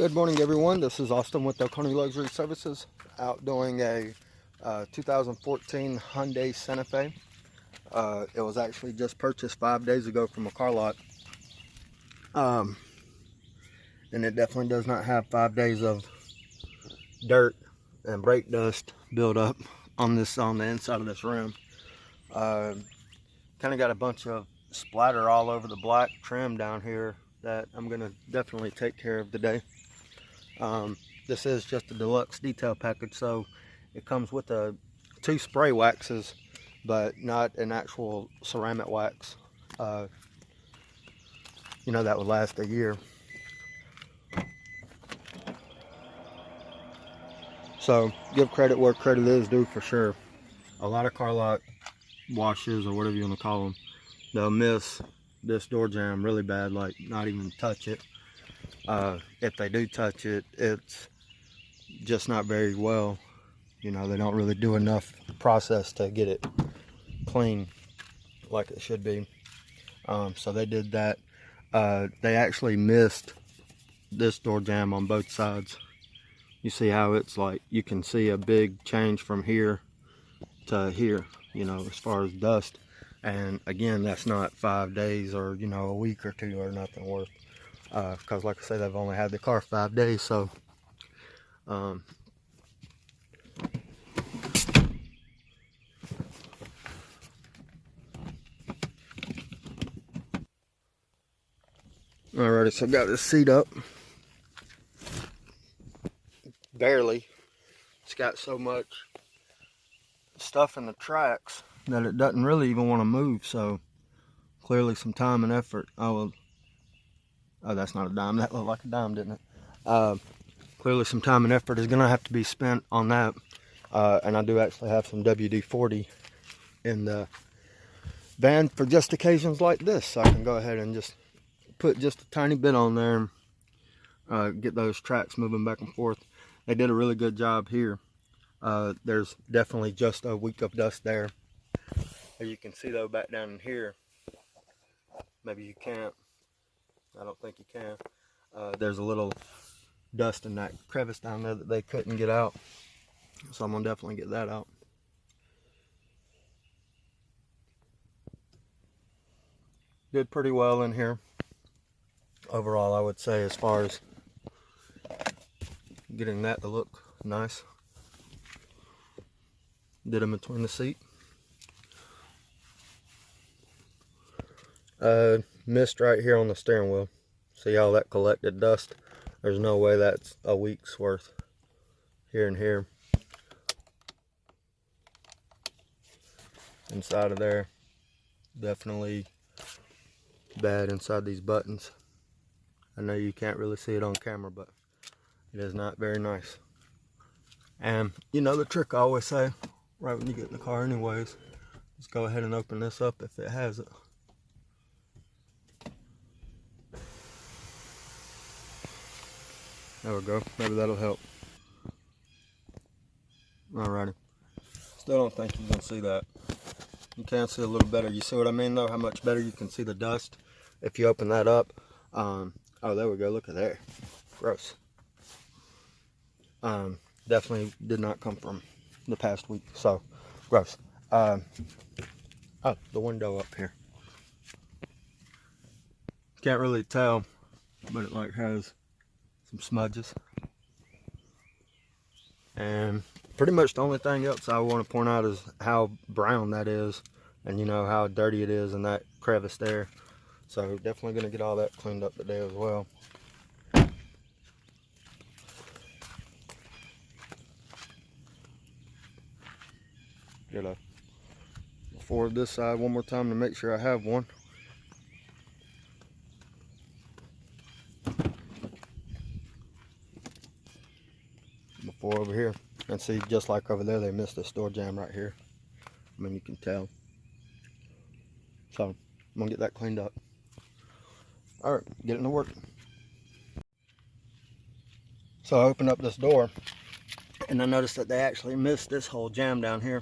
Good morning, everyone. This is Austin with Oconee Luxury Services, out doing a 2014 Hyundai Santa Fe. It was actually just purchased 5 days ago from a car lot, and it definitely does not have 5 days of dirt and brake dust build up on the inside of this rim. Kind of got a bunch of splatter all over the black trim down here that I'm going to definitely take care of today. This is just a deluxe detail package, so it comes with two spray waxes, but not an actual ceramic wax. That would last a year. So give credit where credit is due, for sure. A lot of car lot washes, or whatever you want to call them, they'll miss this door jamb really bad, like not even touch it. If they do touch it, it's just not very well. They don't really do enough process to get it clean like it should be. So they did that. They actually missed this door jamb on both sides. You see how it's like, you can see a big change from here to here, as far as dust. And again, that's not 5 days or, a week or two or nothing worth. Because like I say, they've only had the car 5 days, so alrighty, so I've got this seat up. Barely. It's got so much stuff in the tracks that it doesn't really even want to move, so clearly some time and effort. Oh, that's not a dime. That looked like a dime, didn't it? Clearly some time and effort is going to have to be spent on that. And I do actually have some WD-40 in the van for just occasions like this. So I can go ahead and just put just a tiny bit on there and get those tracks moving back and forth. They did a really good job here. There's definitely just a week of dust there. As you can see though, back down in here, maybe you can't. I don't think you can. There's a little dust in that crevice down there that they couldn't get out. So I'm gonna definitely get that out. Did pretty well in here. Overall, I would say, as far as getting that to look nice. Did in between the seat. Missed right here on the steering wheel. See all that collected dust? There's no way that's a week's worth. Here and here. Inside of there. Definitely bad inside these buttons. I know you can't really see it on camera, but it is not very nice. And the trick I always say, right when you get in the car anyways, just go ahead and open this up if it has it. There we go. Maybe that'll help. Alrighty. Still don't think you can see that. You can see a little better. You see what I mean though? How much better you can see the dust if you open that up. Oh, there we go. Look at there. Gross. Definitely did not come from the past week. So, gross. Oh, the window up here. Can't really tell, but it like has some smudges. And pretty much the only thing else I want to point out is how brown that is, and how dirty it is in that crevice there. So definitely going to get all that cleaned up today as well. Get a forward this side one more time to make sure I have one. Before over here, and see, just like over there, they missed this door jamb right here. I mean, you can tell. So I'm gonna get that cleaned up. All right, get it to work. So I opened up this door, and I noticed that they actually missed this whole jamb down here.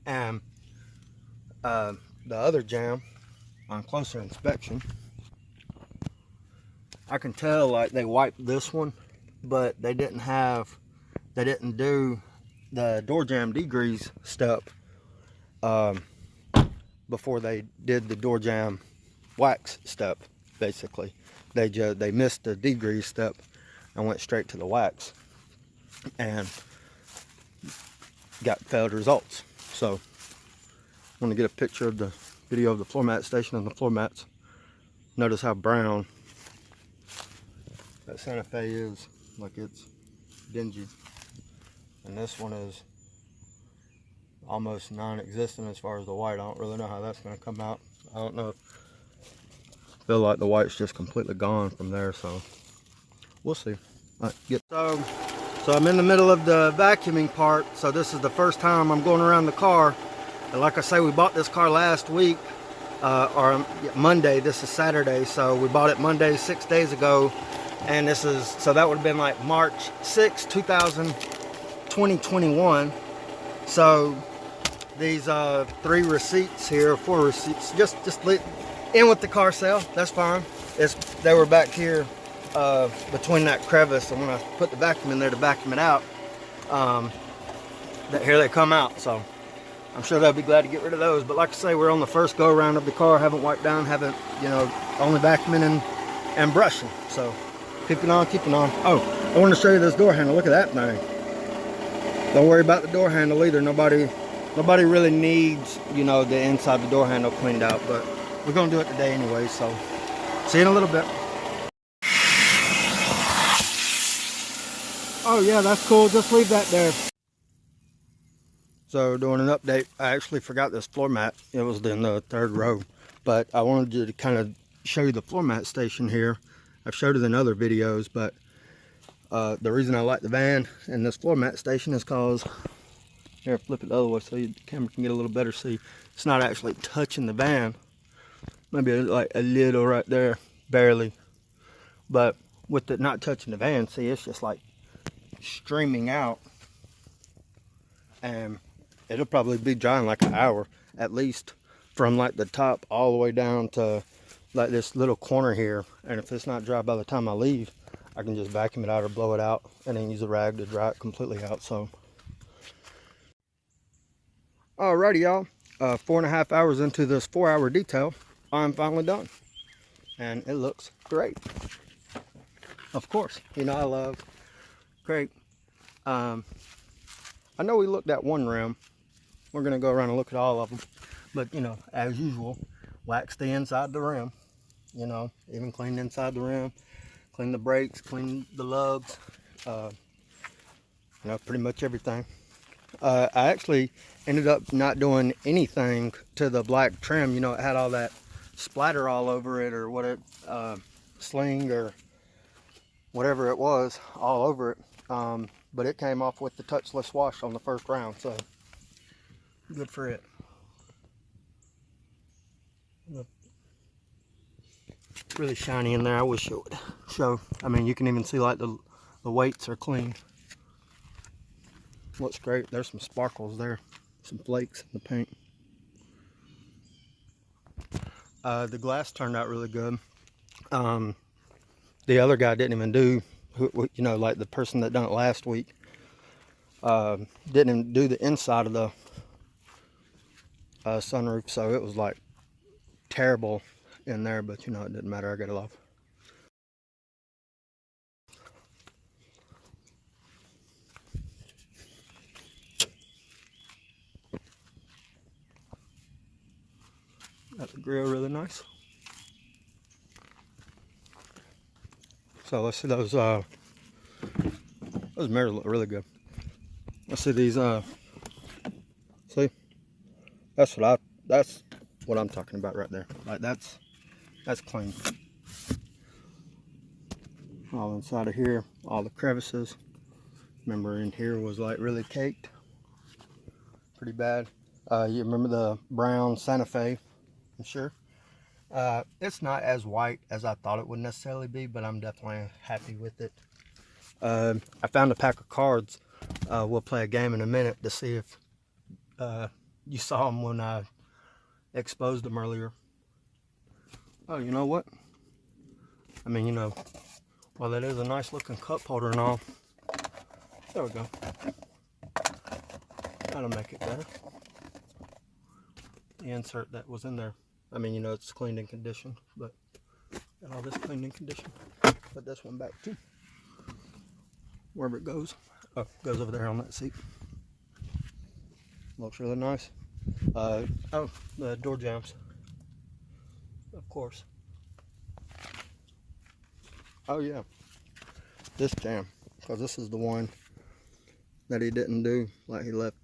And the other jamb, on closer inspection, I can tell like they wiped this one, but they didn't do the door jamb degrease step before they did the door jamb wax step. Basically, they missed the degrease step and went straight to the wax and got failed results. So I want to get a picture of the video of the floor mat station and the floor mats. Notice how brown that Santa Fe is, like it's dingy. And this one is almost non-existent as far as the white. I don't really know how that's going to come out. I don't know. I feel like the white's just completely gone from there, so we'll see. All right, so I'm in the middle of the vacuuming part. So this is the first time I'm going around the car. And like I say, we bought this car last week, or Monday. This is Saturday, so we bought it Monday 6 days ago. And this is, so that would have been like March 6, 2021. So these 3 receipts here, 4 receipts, just in with the car sale. That's fine. They were back here between that crevice, and when I put the vacuum in there to vacuum it out, here they come out. So I'm sure they'll be glad to get rid of those. But like I say, we're on the first go around of the car. Haven't wiped down, haven't, you know, only vacuuming and brushing. So keeping on. Oh, I want to show you this door handle. Look at that thing. Don't worry about the door handle either. Nobody really needs, you know, the inside of the door handle cleaned out, but we're gonna do it today anyway. So see you in a little bit. Oh yeah, that's cool. Just leave that there. So doing an update, I actually forgot this floor mat. It was in the 3rd row, but I wanted to kind of show you the floor mat station here. I've showed it in other videos, but the reason I like the van and this floor mat station is because, here, flip it the other way so the camera can get a little better see. It's not actually touching the van. Maybe like a little right there, barely. But with it not touching the van, see, it's just like streaming out. And it'll probably be dry in like an hour, at least, from like the top all the way down to like this little corner here. And if it's not dry by the time I leave, I can just vacuum it out or blow it out and then use a rag to dry it completely out. So alrighty, y'all, 4.5 hours into this 4-hour detail, I'm finally done and it looks great. Of course, you know I love great. I know we looked at one rim. We're gonna go around and look at all of them, but you know, as usual, wax the inside of the rim, you know, even clean inside the rim, clean the brakes, clean the lugs, you know, pretty much everything. I actually ended up not doing anything to the black trim. You know, it had all that splatter all over it, or what it, sling or whatever it was all over it. But it came off with the touchless wash on the first round, so good for it. Really shiny in there. I wish it would show. I mean, you can even see like the weights are clean. Looks great. There's some sparkles there, some flakes in the paint. The glass turned out really good. The other guy didn't even do, you know, like the person that done it last week, didn't even do the inside of the sunroof, so it was like terrible in there, but you know, it didn't matter. I got it off. Got the grill really nice. So let's see those mirrors look really good. Let's see these see, that's what I'm talking about right there. Like that's clean. All inside of here, all the crevices. Remember in here was like really caked, pretty bad. You remember the brown Santa Fe? I'm sure. It's not as white as I thought it would necessarily be, but I'm definitely happy with it. I found a pack of cards. We'll play a game in a minute to see if you saw them when I exposed them earlier. Oh, you know what? I mean, you know, while that is a nice looking cup holder and all, there we go. That'll make it better. The insert that was in there, I mean, you know, it's cleaned and conditioned, but got all this cleaned and conditioned. Put this one back too, wherever it goes. Oh, it goes over there on that seat. Looks really nice. Oh, the door jambs, of course. Oh yeah, this jam, because this is the one that he didn't do like he left.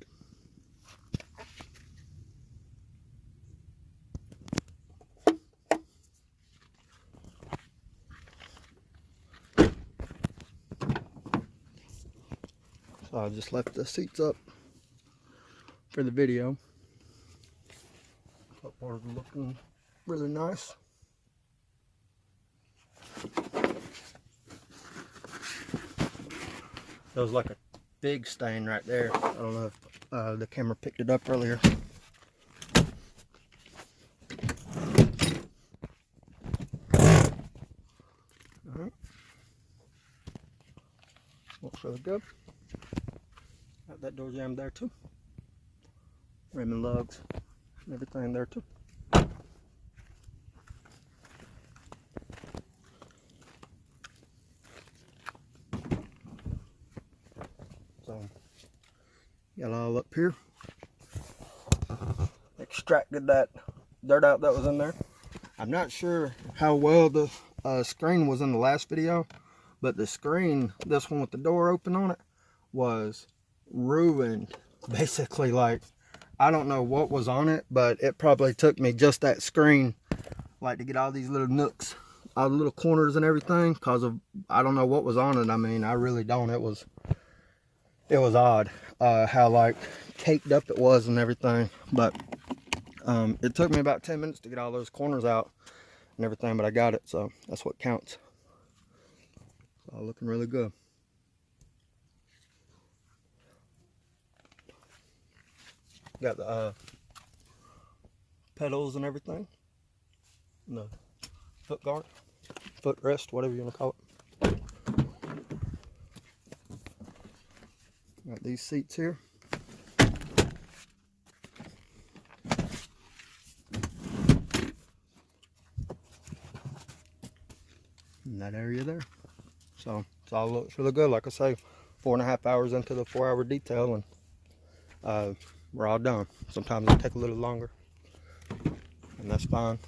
So I just left the seats up for the video. Cupboard looking really nice. There was like a big stain right there. I don't know if the camera picked it up earlier. Alright. Looks really good. Got that door jamb there too. Rim and lugs and everything there too. So, got it all up here. Extracted that dirt out that was in there. I'm not sure how well the screen was in the last video, but the screen, this one with the door open on it, was ruined. Basically, like, I don't know what was on it, but it probably took me just that screen, like, to get all these little nooks, all the little corners and everything, because of, I don't know what was on it. I mean, I really don't. It was odd how, like, caked up it was and everything. But it took me about 10 minutes to get all those corners out and everything, but I got it, so that's what counts. It's all looking really good. Got the pedals and everything, and the foot guard, footrest, whatever you want to call it. Got these seats here. In that area there. So it all looks really good. Like I say, 4.5 hours into the 4-hour detail, and we're all done. Sometimes it take a little longer, and that's fine.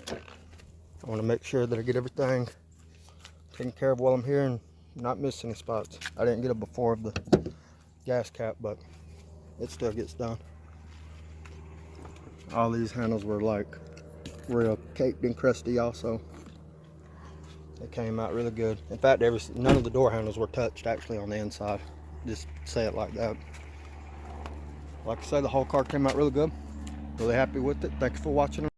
I want to make sure that I get everything taken care of while I'm here and not miss any spots. I didn't get it before of the gas cap, but it still gets done. All these handles were like real caked and crusty also. They came out really good. In fact, none of the door handles were touched actually on the inside. Just say it like that. Like I say, the whole car came out really good. Really happy with it. Thank you for watching.